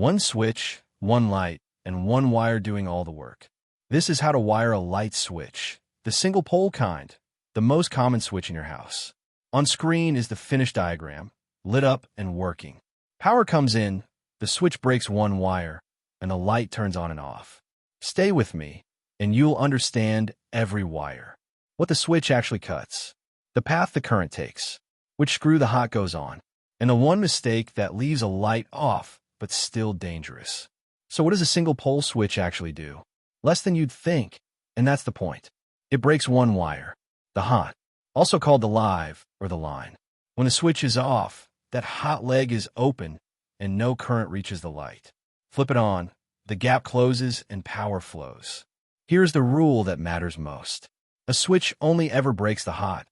One switch, one light, and one wire doing all the work. This is how to wire a light switch, the single pole kind, the most common switch in your house. On screen is the finished diagram, lit up and working. Power comes in, the switch breaks one wire, and the light turns on and off. Stay with me, and you'll understand every wire. What the switch actually cuts, the path the current takes, which screw the hot goes on, and the one mistake that leaves a light off, but still dangerous. So what does a single pole switch actually do? Less than you'd think, and that's the point. It breaks one wire, the hot, also called the live or the line. When the switch is off, that hot leg is open and no current reaches the light. Flip it on, the gap closes and power flows. Here's the rule that matters most. A switch only ever breaks the hot,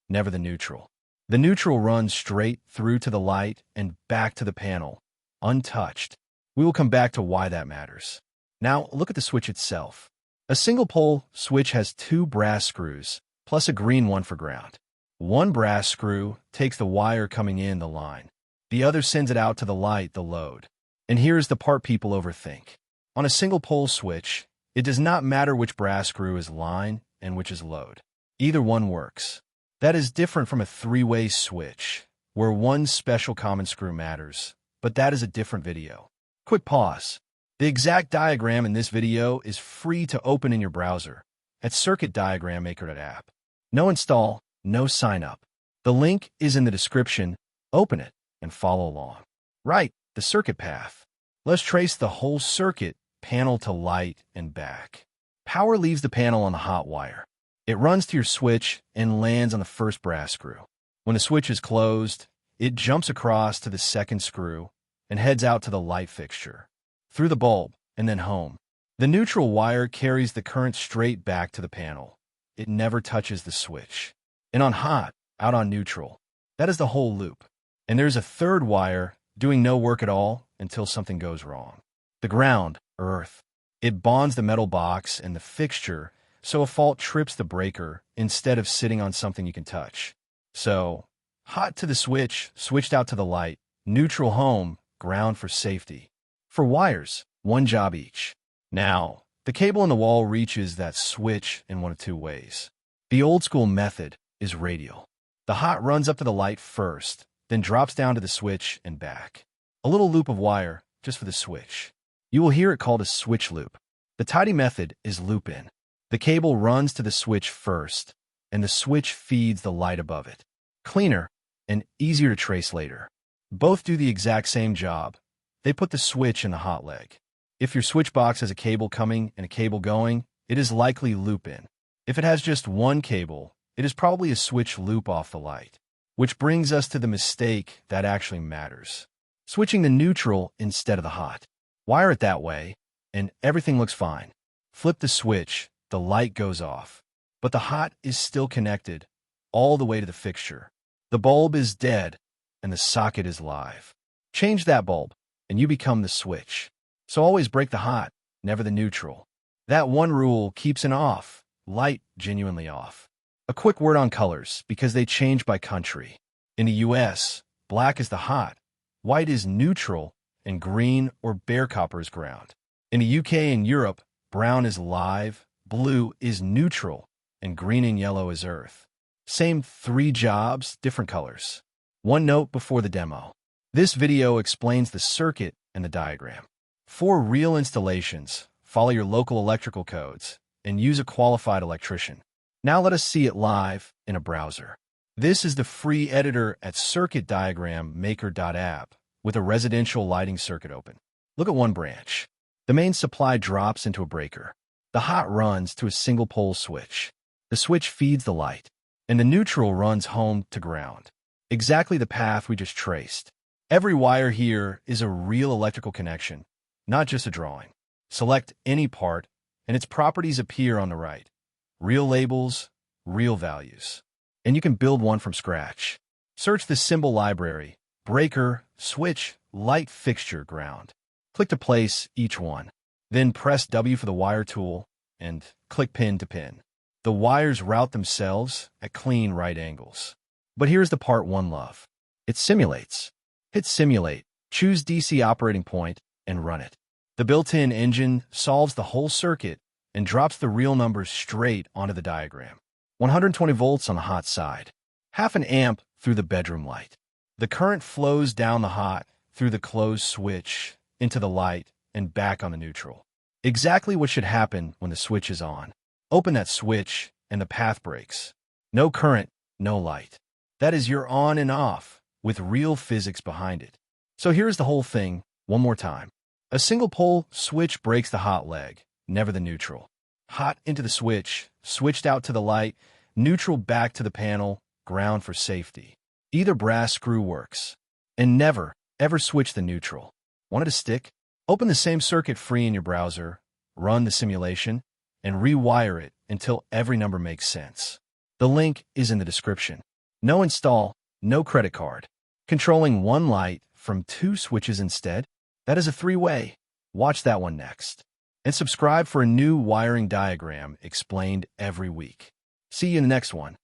never the neutral. The neutral runs straight through to the light and back to the panel, untouched. We will come back to why that matters. Now, look at the switch itself. A single pole switch has two brass screws, plus a green one for ground. One brass screw takes the wire coming in the line. The other sends it out to the light, the load. And here's the part people overthink. On a single pole switch, it does not matter which brass screw is line and which is load. Either one works. That is different from a three-way switch, where one special common screw matters, but that is a different video. Quick pause. The exact diagram in this video is free to open in your browser at CircuitDiagramMaker.app. No install, no sign up. The link is in the description. Open it and follow along. Right, the circuit path. Let's trace the whole circuit, panel to light and back. Power leaves the panel on the hot wire. It runs to your switch and lands on the first brass screw. When the switch is closed, it jumps across to the second screw and heads out to the light fixture, through the bulb, and then home. The neutral wire carries the current straight back to the panel. It never touches the switch. And on hot, out on neutral. That is the whole loop. And there's a third wire doing no work at all until something goes wrong. The ground, earth. It bonds the metal box and the fixture, so a fault trips the breaker instead of sitting on something you can touch. So, hot to the switch, switched out to the light, neutral home, ground for safety. For wires, one job each. Now, the cable in the wall reaches that switch in one of two ways. The old school method is radial. The hot runs up to the light first, then drops down to the switch and back. A little loop of wire, just for the switch. You will hear it called a switch loop. The tidy method is loop in. The cable runs to the switch first, and the switch feeds the light above it. Cleaner and easier to trace later. Both do the exact same job. They put the switch in the hot leg. If your switch box has a cable coming and a cable going, it is likely loop in. If it has just one cable, it is probably a switch loop off the light. Which brings us to the mistake that actually matters. Switching the neutral instead of the hot. Wire it that way, and everything looks fine. Flip the switch, the light goes off. But the hot is still connected, all the way to the fixture. The bulb is dead, and the socket is live. Change that bulb, and you become the switch. So always break the hot, never the neutral. That one rule keeps an off, light genuinely off. A quick word on colors, because they change by country. In the US, black is the hot, white is neutral, and green or bare copper is ground. In the UK and Europe, brown is live, blue is neutral, and green and yellow is earth. Same 3 jobs, different colors. One note before the demo. This video explains the circuit and the diagram. For real installations, follow your local electrical codes and use a qualified electrician. Now let us see it live in a browser. This is the free editor at CircuitDiagramMaker.app with a residential lighting circuit open. Look at one branch. The main supply drops into a breaker. The hot runs to a single pole switch. The switch feeds the light, and the neutral runs home to ground. Exactly the path we just traced. Every wire here is a real electrical connection, not just a drawing. Select any part, and its properties appear on the right. Real labels, real values. And you can build one from scratch. Search the symbol library, breaker, switch, light fixture, ground. Click to place each one. Then press W for the wire tool and click pin to pin. The wires route themselves at clean right angles. But here's the part one love. It simulates. Hit simulate. Choose DC operating point and run it. The built-in engine solves the whole circuit and drops the real numbers straight onto the diagram. 120 volts on the hot side, half an amp through the bedroom light. The current flows down the hot through the closed switch into the light and back on the neutral. Exactly what should happen when the switch is on. Open that switch and the path breaks. No current, no light. That is your on and off with real physics behind it. So here's the whole thing one more time. A single pole switch breaks the hot leg, never the neutral. Hot into the switch, switched out to the light, neutral back to the panel, ground for safety. Either brass screw works. And never, ever switch the neutral. Want it to stick? Open the same circuit free in your browser, run the simulation, and rewire it until every number makes sense. The link is in the description. No install, no credit card. Controlling one light from 2 switches instead? That is a 3-way. Watch that one next. And subscribe for a new wiring diagram explained every week. See you in the next one.